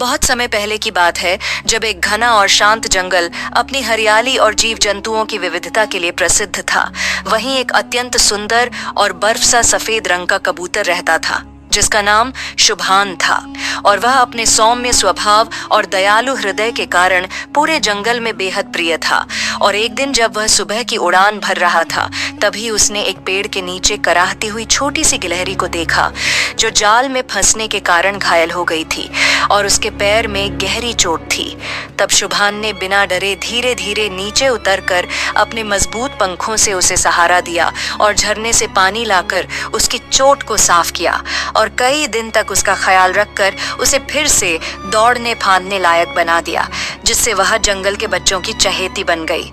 बहुत समय पहले की बात है, जब एक घना और शांत जंगल अपनी हरियाली और जीव जंतुओं की विविधता के लिए प्रसिद्ध था। वहीं एक अत्यंत सुंदर और बर्फ सा सफेद रंग का कबूतर रहता था, जिसका नाम शुभान था। और वह अपने सौम्य स्वभाव और दयालु हृदय के कारण पूरे जंगल में बेहद प्रिय था। और एक दिन जब वह सुबह की उड़ान भर रहा था, तभी उसने एक पेड़ के नीचे कराहती हुई छोटी सी गिलहरी को देखा, जो जाल में फंसने के कारण घायल हो गई थी और उसके पैर में गहरी चोट थी। तब शुभान ने बिना डरे धीरे धीरे नीचे उतरकर अपने मजबूत पंखों से उसे सहारा दिया और झरने से पानी लाकर उसकी चोट को साफ किया और कई दिन तक उसका ख्याल रखकर उसे फिर से दौड़ने फांदने लायक बना दिया, जिससे वह जंगल के बच्चों की चहेती बन गई।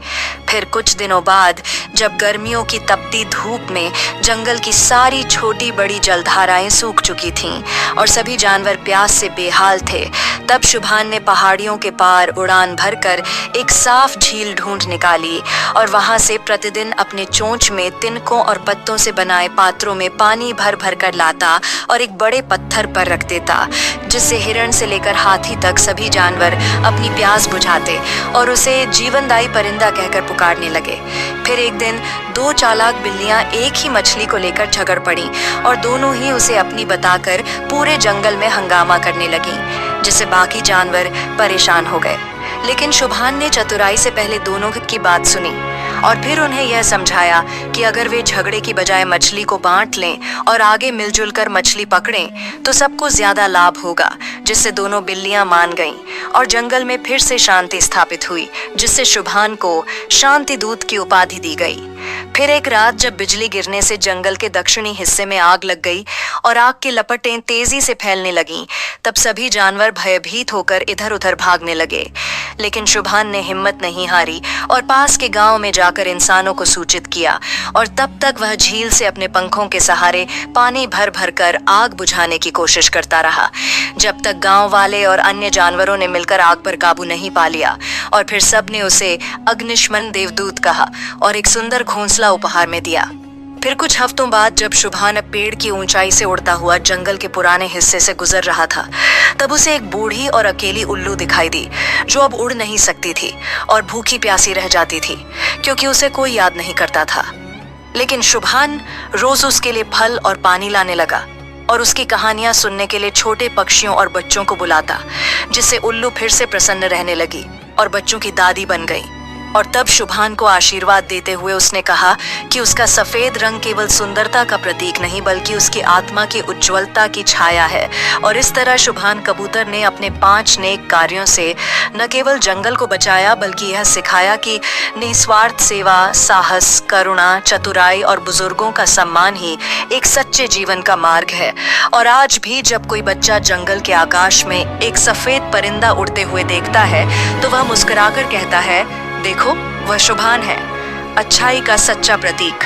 फिर कुछ दिनों बाद जब गर्मियों की तपती धूप में जंगल की सारी छोटी बड़ी जलधाराएं सूख चुकी थीं और सभी जानवर प्यास से बेहाल थे, तब शुभान ने पहाड़ियों के पार उड़ान भरकर एक साफ झील ढूंढ निकाली और वहां से प्रतिदिन अपने चोंच में तिनकों और पत्तों से बनाए पात्रों में पानी भर भर कर लाता और एक बड़े पत्थर पर रख देता, जिससे हिरण से लेकर हाथी तक सभी जानवर अपनी प्यास बुझाते और उसे जीवनदायी परिंदा कहकर पुकारने लगे। फिर एक दिन दो चालाक बिल्लियां एक ही मछली को लेकर झगड़ पड़ी और दोनों ही उसे अपनी बताकर पूरे जंगल में हंगामा करने लगी, जिससे बाकी जानवर परेशान हो गए। लेकिन शुभान ने चतुराई से पहले दोनों की बात सुनी और फिर उन्हें यह समझाया कि अगर वे झगड़े की बजाय मछली को बांट लें और आगे मिलजुल कर मछली पकड़ें तो सबको ज्यादा लाभ होगा, जिससे दोनों बिल्लियां मान गईं और जंगल में फिर से शांति स्थापित हुई, जिससे शुभान को शांति दूत की उपाधि दी गई। फिर एक रात जब बिजली गिरने से जंगल के दक्षिणी हिस्से में आग लग गई और आग की लपटें तेजी से फैलने लगीं, तब सभी जानवर भयभीत होकर इधर उधर भागने लगे। लेकिन शुभान ने हिम्मत नहीं हारी और पास के गांव में जाकर इंसानों को सूचित किया और तब तक वह झील से अपने पंखों के सहारे पानी भर भर कर आग बुझाने की कोशिश करता रहा, जब तक गांव वाले और अन्य जानवरों ने मिलकर आग पर काबू नहीं पा लिया। और फिर सब ने उसे अग्निशमन देवदूत कहा और एक सुंदर घोंसला उपहार में दिया। फिर कुछ हफ्तों बाद जब शुभान पेड़ की ऊंचाई से उड़ता हुआ जंगल के पुराने हिस्से से गुजर रहा था, तब उसे एक बूढ़ी और अकेली उल्लू दिखाई दी, जो अब उड़ नहीं सकती थी और भूखी प्यासी रह जाती थी, क्योंकि उसे कोई याद नहीं करता था। लेकिन शुभान रोज उसके लिए फल और पानी लाने लगा और उसकी कहानियां सुनने के लिए छोटे पक्षियों और बच्चों को बुलाता, जिससे उल्लू फिर से प्रसन्न रहने लगी और बच्चों की दादी बन गई। और तब शुभान को आशीर्वाद देते हुए उसने कहा कि उसका सफेद रंग केवल सुंदरता का प्रतीक नहीं, बल्कि उसकी आत्मा की उज्ज्वलता की छाया है। और इस तरह शुभान कबूतर ने अपने 5 नेक कार्यों से न केवल जंगल को बचाया, बल्कि यह सिखाया कि निस्वार्थ सेवा, साहस, करुणा, चतुराई और बुजुर्गों का सम्मान ही एक सच्चे जीवन का मार्ग है। और आज भी जब कोई बच्चा जंगल के आकाश में एक सफेद परिंदा उड़ते हुए देखता है, तो वह मुस्कुराकर कहता है, देखो, वह शुभान है, अच्छाई का सच्चा प्रतीक।